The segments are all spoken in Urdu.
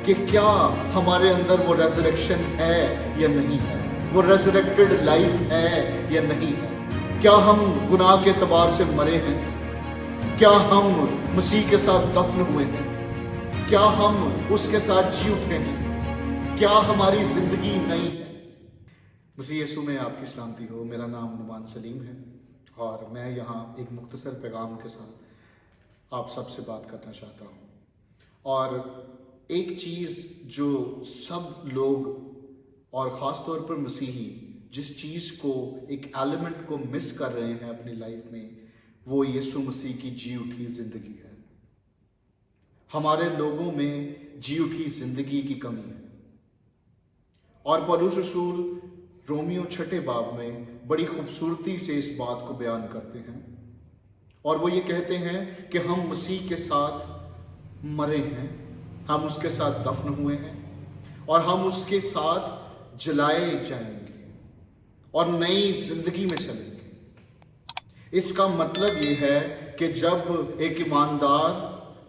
کہ کیا ہمارے اندر وہ ریزریکشن ہے یا نہیں ہے، وہ ریزریکٹڈ لائف ہے یا نہیں ہے۔ کیا ہم گناہ کے اعتبار سے مرے ہیں؟ کیا ہم مسیح کے ساتھ دفن ہوئے ہیں؟ کیا ہم اس کے ساتھ جی اٹھے ہیں؟ کیا ہماری زندگی نئی ہے؟ مسیح یسوع میں آپ کی سلامتی ہو۔ میرا نام نعمان سلیم ہے اور میں یہاں ایک مختصر پیغام کے ساتھ آپ سب سے بات کرنا چاہتا ہوں۔ اور ایک چیز جو سب لوگ اور خاص طور پر مسیحی جس چیز کو ایک ایلیمنٹ کو مس کر رہے ہیں اپنی لائف میں، وہ یسوع مسیح کی جی اٹھی زندگی ہے۔ ہمارے لوگوں میں جی اٹھی زندگی کی کمی ہے، اور پولس رسول رومیو 6 باب میں بڑی خوبصورتی سے اس بات کو بیان کرتے ہیں، اور وہ یہ کہتے ہیں کہ ہم مسیح کے ساتھ مرے ہیں، ہم اس کے ساتھ دفن ہوئے ہیں، اور ہم اس کے ساتھ جلائے جائیں گے اور نئی زندگی میں چلیں گے۔ اس کا مطلب یہ ہے کہ جب ایک ایماندار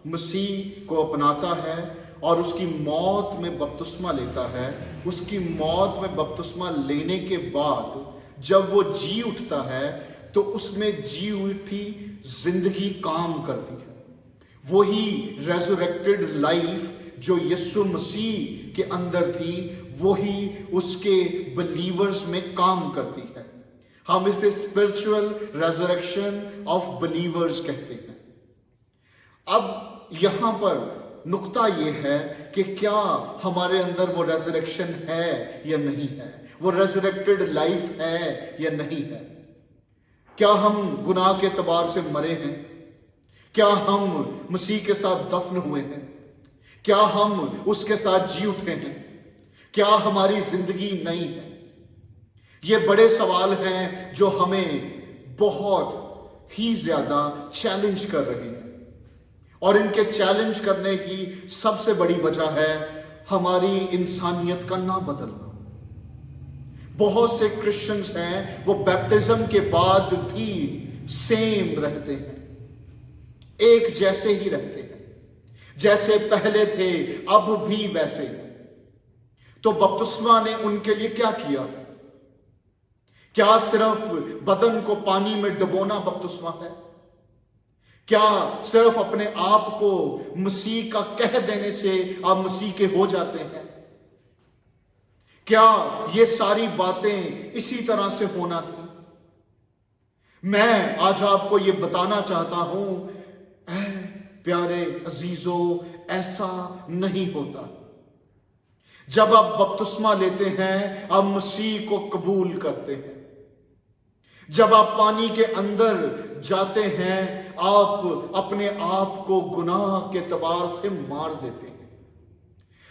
مسیح کو اپناتا ہے اور اس کی موت میں بپتسمہ لیتا ہے، اس کی موت میں بپتسمہ لینے کے بعد جب وہ جی اٹھتا ہے تو اس میں جی اٹھی زندگی کام کرتی ہے۔ وہی ریزوریکٹڈ لائف جو یسوع مسیح کے اندر تھی، وہی اس کے بلیورز میں کام کرتی ہے۔ ہم اسے اسپرچول ریزریکشن آف بلیورز کہتے ہیں۔ اب یہاں پر نقطہ یہ ہے کہ کیا ہمارے اندر وہ ریزریکشن ہے یا نہیں ہے، وہ ریزریکٹڈ لائف ہے یا نہیں ہے۔ کیا ہم گناہ کے اعتبار سے مرے ہیں؟ کیا ہم مسیح کے ساتھ دفن ہوئے ہیں؟ کیا ہم اس کے ساتھ جی اٹھے ہیں؟ کیا ہماری زندگی نئی ہے؟ یہ بڑے سوال ہیں جو ہمیں بہت ہی زیادہ چیلنج کر رہے ہیں، اور ان کے چیلنج کرنے کی سب سے بڑی وجہ ہے ہماری انسانیت کا نہ بدلنا۔ بہت سے کرسچنز ہیں وہ بیپٹزم کے بعد بھی سیم رہتے ہیں، ایک جیسے ہی رہتے ہیں، جیسے پہلے تھے اب بھی ویسے ہیں۔ تو بپتسمہ نے ان کے لیے کیا کیا؟ کیا صرف بدن کو پانی میں ڈبونا بپتسمہ ہے؟ کیا صرف اپنے آپ کو مسیح کا کہہ دینے سے آپ مسیح کے ہو جاتے ہیں؟ کیا یہ ساری باتیں اسی طرح سے ہونا تھی؟ میں آج آپ کو یہ بتانا چاہتا ہوں، اے پیارے عزیزو، ایسا نہیں ہوتا۔ جب آپ بپتسمہ لیتے ہیں، آپ مسیح کو قبول کرتے ہیں۔ جب آپ پانی کے اندر جاتے ہیں، آپ اپنے آپ کو گناہ کے اعتبار سے مار دیتے ہیں۔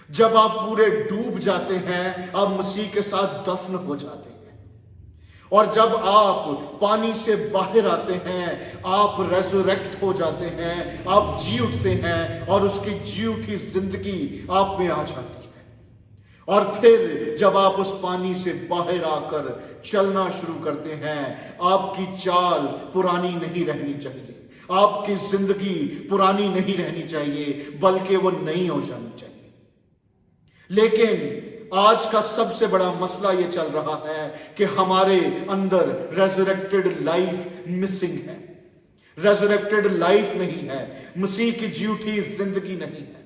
جب آپ پورے ڈوب جاتے ہیں، آپ مسیح کے ساتھ دفن ہو جاتے ہیں۔ اور جب آپ پانی سے باہر آتے ہیں، آپ ریزوریکٹ ہو جاتے ہیں، آپ جی اٹھتے ہیں، اور اس کی جی اٹھی زندگی آپ میں آ جاتی ہے۔ اور پھر جب آپ اس پانی سے باہر آ کر چلنا شروع کرتے ہیں، آپ کی چال پرانی نہیں رہنی چاہیے، آپ کی زندگی پرانی نہیں رہنی چاہیے، بلکہ وہ نئی ہو جانی چاہیے۔ لیکن آج کا سب سے بڑا مسئلہ یہ چل رہا ہے کہ ہمارے اندر ریزوریکٹڈ لائف مسنگ ہے، ریزوریکٹڈ لائف نہیں ہے، مسیح کی جی اٹھی زندگی نہیں ہے۔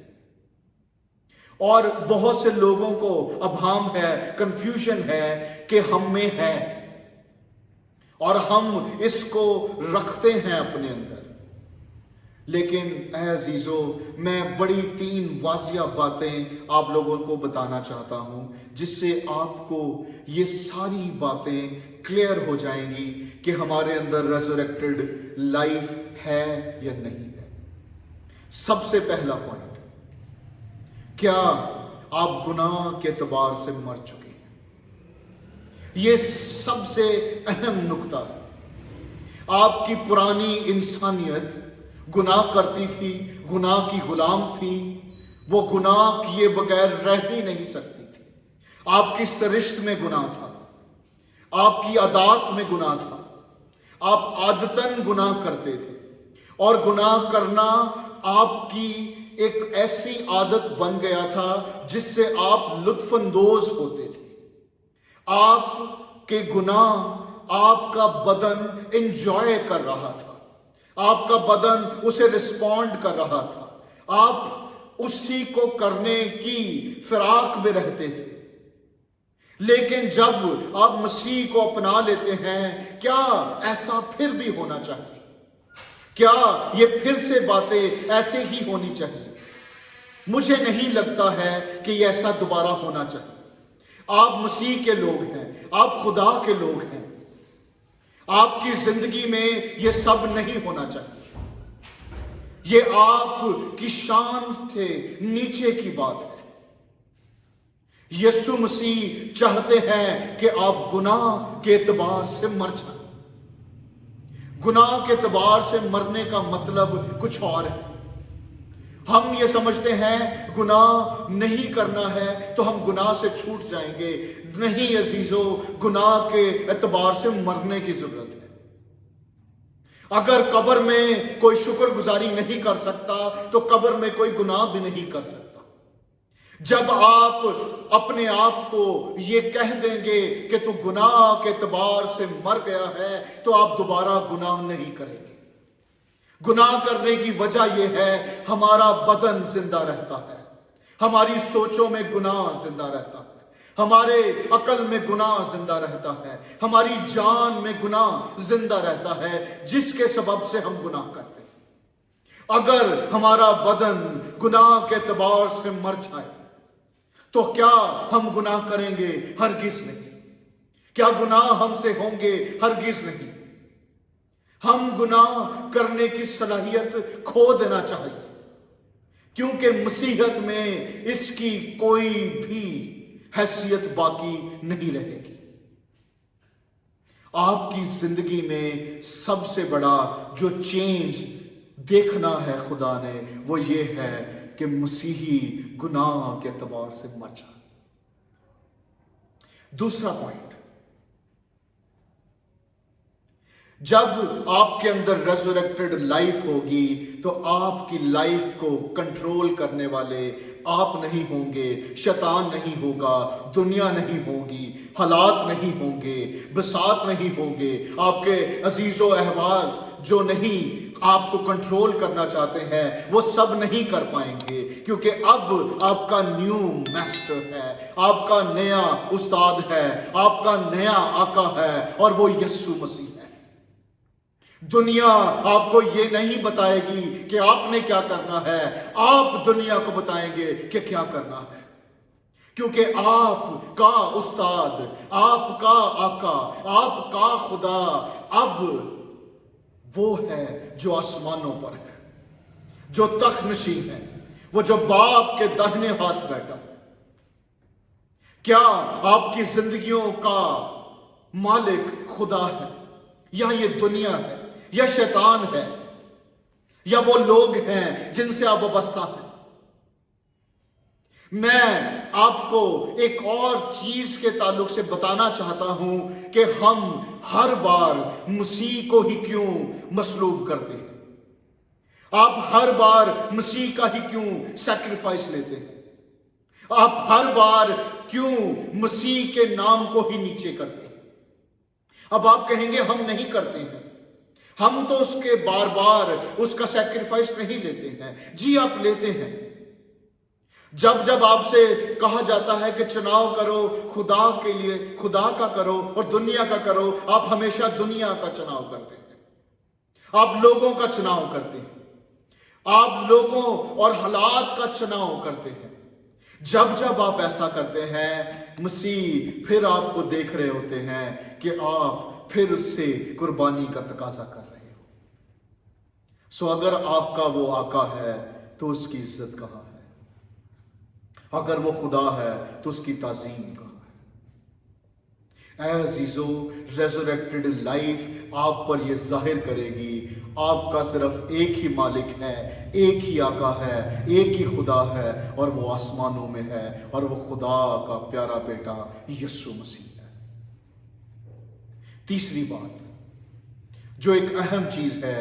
اور بہت سے لوگوں کو ابہام ہے، کنفیوژن ہے کہ ہم میں ہے، اور ہم اس کو رکھتے ہیں اپنے اندر۔ لیکن اے عزیزو، میں بڑی 3 واضح باتیں آپ لوگوں کو بتانا چاہتا ہوں، جس سے آپ کو یہ ساری باتیں کلیئر ہو جائیں گی کہ ہمارے اندر ریزوریکٹڈ لائف ہے یا نہیں ہے۔ سب سے پہلا پوائنٹ، کیا آپ گناہ کے اعتبار سے مر چکے ہیں؟ یہ سب سے اہم نقطہ ہے۔ آپ کی پرانی انسانیت گناہ کرتی تھی، گناہ کی غلام تھی، وہ گناہ کیے بغیر رہ ہی نہیں سکتی تھی۔ آپ کی سرشت میں گناہ تھا، آپ کی عادات میں گناہ تھا، آپ عادتاً گناہ کرتے تھے، اور گناہ کرنا آپ کی ایک ایسی عادت بن گیا تھا جس سے آپ لطف اندوز ہوتے تھے. آپ کے گناہ آپ کا بدن انجوائے کر رہا تھا, آپ کا بدن اسے رسپونڈ کر رہا تھا, آپ اسی کو کرنے کی فراق میں رہتے تھے. لیکن جب آپ مسیح کو اپنا لیتے ہیں, کیا ایسا پھر بھی ہونا چاہیے؟ کیا یہ پھر سے باتیں ایسے ہی ہونی چاہیے؟ مجھے نہیں لگتا ہے کہ یہ ایسا دوبارہ ہونا چاہیے. آپ مسیح کے لوگ ہیں, آپ خدا کے لوگ ہیں, آپ کی زندگی میں یہ سب نہیں ہونا چاہیے. یہ آپ کی شان سے نیچے کی بات ہے. یسوع مسیح چاہتے ہیں کہ آپ گناہ کے اعتبار سے مر جائیں. گناہ کے اعتبار سے مرنے کا مطلب کچھ اور ہے. ہم یہ سمجھتے ہیں گناہ نہیں کرنا ہے تو ہم گناہ سے چھوٹ جائیں گے. نہیں عزیزو, گناہ کے اعتبار سے مرنے کی ضرورت ہے. اگر قبر میں کوئی شکر گزاری نہیں کر سکتا تو قبر میں کوئی گناہ بھی نہیں کر سکتا. جب آپ اپنے آپ کو یہ کہہ دیں گے کہ تو گناہ کے اعتبار سے مر گیا ہے تو آپ دوبارہ گناہ نہیں کریں گے. گناہ کرنے کی وجہ یہ ہے ہمارا بدن زندہ رہتا ہے, ہماری سوچوں میں گناہ زندہ رہتا ہے, ہمارے عقل میں گناہ زندہ رہتا ہے, ہماری جان میں گناہ زندہ رہتا ہے, جس کے سبب سے ہم گناہ کرتے ہیں. اگر ہمارا بدن گناہ کے اعتبار سے مر جائے تو کیا ہم گناہ کریں گے؟ ہرگز نہیں. کیا گناہ ہم سے ہوں گے؟ ہرگز نہیں. ہم گناہ کرنے کی صلاحیت کھو دینا چاہیے, کیونکہ مسیحیت میں اس کی کوئی بھی حیثیت باقی نہیں رہے گی. آپ کی زندگی میں سب سے بڑا جو چینج دیکھنا ہے خدا نے, وہ یہ ہے کہ مسیحی گناہ کے اعتبار سے مر جائے. دوسرا پوائنٹ, جب آپ کے اندر ریزوریکٹڈ لائف ہوگی تو آپ کی لائف کو کنٹرول کرنے والے آپ نہیں ہوں گے, شیطان نہیں ہوگا, دنیا نہیں ہوگی, حالات نہیں ہوں گے, بساط نہیں ہوں گے. آپ کے عزیز و احوال جو نہیں آپ کو کنٹرول کرنا چاہتے ہیں وہ سب نہیں کر پائیں گے, کیونکہ اب آپ کا نیو میسٹر ہے, آپ کا نیا استاد ہے, آپ کا نیا آقا ہے, اور وہ یسوع مسیح ہے. دنیا آپ کو یہ نہیں بتائے گی کہ آپ نے کیا کرنا ہے, آپ دنیا کو بتائیں گے کہ کیا کرنا ہے, کیونکہ آپ کا استاد, آپ کا آقا, آپ کا خدا اب وہ ہے جو آسمانوں پر ہے, جو تخت نشین ہے, وہ جو باپ کے داہنے ہاتھ بیٹھا ہے. کیا آپ کی زندگیوں کا مالک خدا ہے, یا یہ دنیا ہے, یا شیطان ہے, یا وہ لوگ ہیں جن سے آپ وابستہ ہیں؟ میں آپ کو ایک اور چیز کے تعلق سے بتانا چاہتا ہوں کہ ہم ہر بار مسیح کو ہی کیوں مصلوب کرتے ہیں. آپ ہر بار مسیح کا ہی کیوں سیکریفائس لیتے ہیں؟ آپ ہر بار کیوں مسیح کے نام کو ہی نیچے کرتے ہیں؟ اب آپ کہیں گے ہم نہیں کرتے ہیں, ہم تو اس کے بار بار اس کا سیکریفائس نہیں لیتے ہیں. جی آپ لیتے ہیں. جب آپ سے کہا جاتا ہے کہ چناؤ کرو خدا کے لیے, خدا کا کرو اور دنیا کا کرو, آپ ہمیشہ دنیا کا چناؤ کرتے ہیں, آپ لوگوں کا چناؤ کرتے ہیں, آپ لوگوں اور حالات کا چناؤ کرتے ہیں. جب آپ ایسا کرتے ہیں, مسیح پھر آپ کو دیکھ رہے ہوتے ہیں کہ آپ پھر اس سے قربانی کا تقاضا کر رہے ہو. سو اگر آپ کا وہ آقا ہے تو اس کی عزت کہاں ہے؟ اگر وہ خدا ہے تو اس کی تعظیم کہاں ہے؟ اے عزیزو, ریزوریکٹڈ لائف آپ پر یہ ظاہر کرے گی آپ کا صرف ایک ہی مالک ہے, ایک ہی آقا ہے, ایک ہی خدا ہے, اور وہ آسمانوں میں ہے, اور وہ خدا کا پیارا بیٹا یسوع مسیح ہے. تیسری بات جو ایک اہم چیز ہے,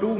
2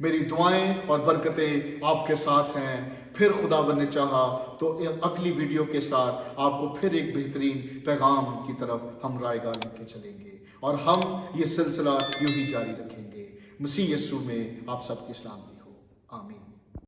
میری دعائیں اور برکتیں آپ کے ساتھ ہیں. پھر خداوند نے چاہا تو اگلی ویڈیو کے ساتھ آپ کو پھر ایک بہترین پیغام کی طرف ہم رائے گاہ لے کے چلیں گے اور ہم یہ سلسلہ یوں ہی جاری رکھیں گے. مسیح یسوع میں آپ سب کی سلامتی ہو. آمین.